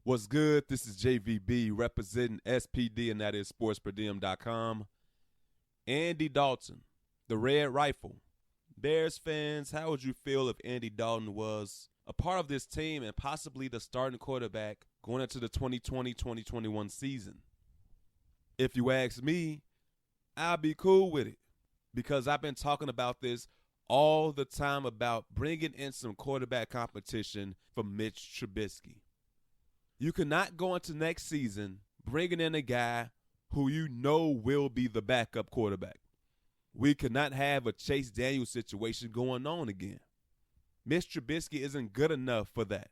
What's good? This is JVB representing SPD, and that is sportsperdiem.com. Andy Dalton, the Red Rifle. Bears fans, how would you feel if Andy Dalton was a part of this team and possibly the starting quarterback going into the 2020-2021 season? If you ask me, I'd be cool with it because I've been talking about this all the time about bringing in some quarterback competition for Mitch Trubisky. You cannot go into next season bringing in a guy who you know will be the backup quarterback. We cannot have a Chase Daniel situation going on again. Mitch Trubisky isn't good enough for that.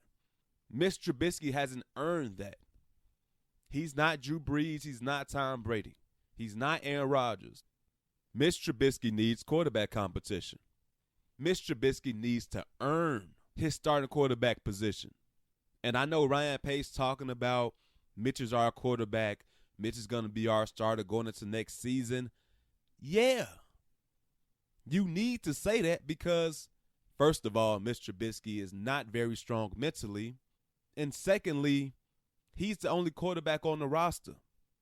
Mitch Trubisky hasn't earned that. He's not Drew Brees. He's not Tom Brady. He's not Aaron Rodgers. Mitch Trubisky needs quarterback competition. Mitch Trubisky needs to earn his starting quarterback position. And I know Ryan Pace talking about Mitch is our quarterback. Mitch is going to be our starter going into next season. Yeah. You need to say that because, first of all, Mitch Trubisky is not very strong mentally. And secondly, he's the only quarterback on the roster.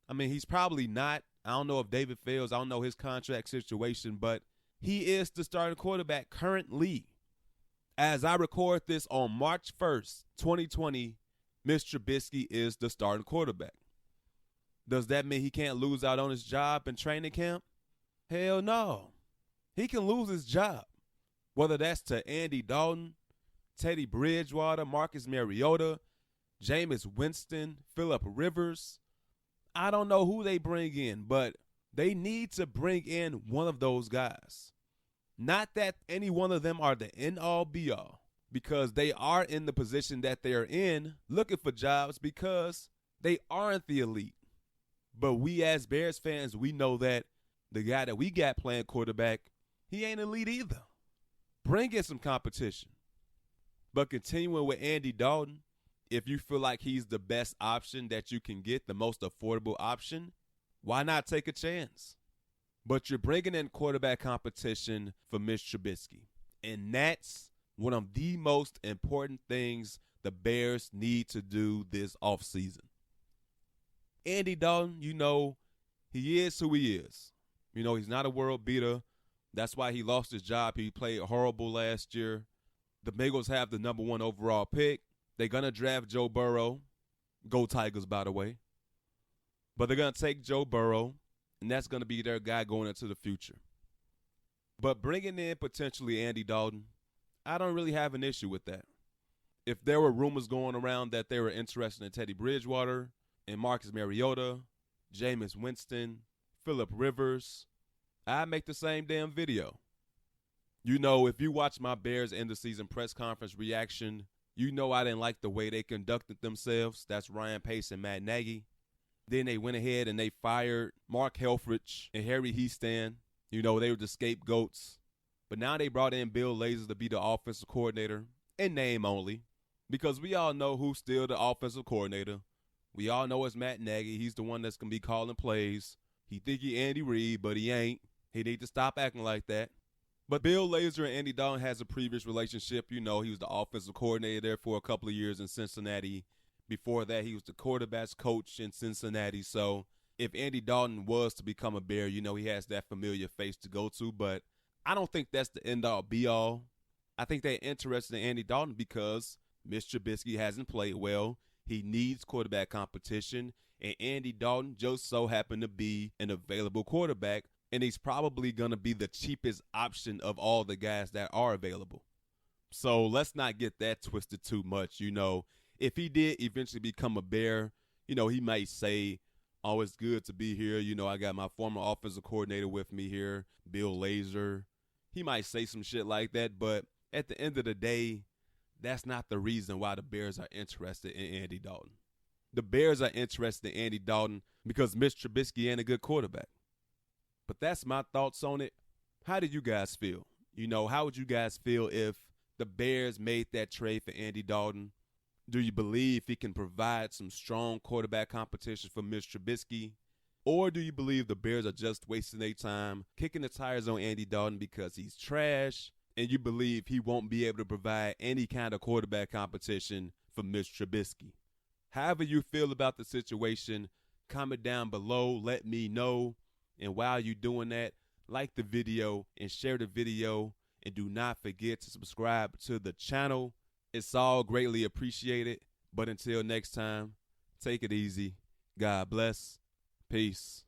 I mean, he's probably not. I don't know if David Fields, I don't know his contract situation, but he is the starting quarterback currently. As I record this on March 1st, 2020, Mitch Trubisky is the starting quarterback. Does that mean he can't lose out on his job in training camp? Hell no. He can lose his job, whether that's to Andy Dalton, Teddy Bridgewater, Marcus Mariota, Jameis Winston, Phillip Rivers. I don't know who they bring in, but they need to bring in one of those guys. Not that any one of them are the end-all, be-all, because they are in the position that they're in looking for jobs because they aren't the elite. But we as Bears fans, we know that the guy that we got playing quarterback, he ain't elite either. Bring in some competition. But continuing with Andy Dalton, if you feel like he's the best option that you can get, the most affordable option, why not take a chance? But you're bringing in quarterback competition for Mitch Trubisky. And that's one of the most important things the Bears need to do this offseason. Andy Dalton, you know, he is who he is. You know, he's not a world beater. That's why he lost his job. He played horrible last year. The Bengals have the number 1 overall pick. They're going to draft Joe Burrow. Go Tigers, by the way. But they're going to take Joe Burrow. And that's going to be their guy going into the future. But bringing in potentially Andy Dalton, I don't really have an issue with that. If there were rumors going around that they were interested in Teddy Bridgewater and Marcus Mariota, Jameis Winston, Phillip Rivers, I'd make the same damn video. You know, if you watch my Bears end-of-season press conference reaction, you know I didn't like the way they conducted themselves. That's Ryan Pace and Matt Nagy. Then they went ahead and they fired Mark Helfrich and Harry Hiestand. You know, they were the scapegoats. But now they brought in Bill Lazor to be the offensive coordinator, in name only, because we all know who's still the offensive coordinator. We all know it's Matt Nagy. He's the one that's going to be calling plays. He think he Andy Reid, but he ain't. He need to stop acting like that. But Bill Lazor and Andy Dalton has a previous relationship. You know, he was the offensive coordinator there for a couple of years in Cincinnati. Before that, he was the quarterback's coach in Cincinnati. So if Andy Dalton was to become a Bear, you know, he has that familiar face to go to. But I don't think that's the end-all, be-all. I think they're interested in Andy Dalton because Mitch Trubisky hasn't played well. He needs quarterback competition. And Andy Dalton just so happened to be an available quarterback. And he's probably going to be the cheapest option of all the guys that are available. So let's not get that twisted too much, you know. If he did eventually become a Bear, you know, he might say, oh, it's good to be here. You know, I got my former offensive coordinator with me here, Bill Lazor. He might say some shit like that, but at the end of the day, that's not the reason why the Bears are interested in Andy Dalton. The Bears are interested in Andy Dalton because Mitch Trubisky ain't a good quarterback. But that's my thoughts on it. How do you guys feel? You know, how would you guys feel if the Bears made that trade for Andy Dalton? Do you believe he can provide some strong quarterback competition for Mitch Trubisky? Or do you believe the Bears are just wasting their time kicking the tires on Andy Dalton because he's trash, and you believe he won't be able to provide any kind of quarterback competition for Mitch Trubisky? However you feel about the situation, comment down below. Let me know. And while you're doing that, like the video and share the video. And do not forget to subscribe to the channel. It's all greatly appreciated. But until next time, take it easy. God bless. Peace.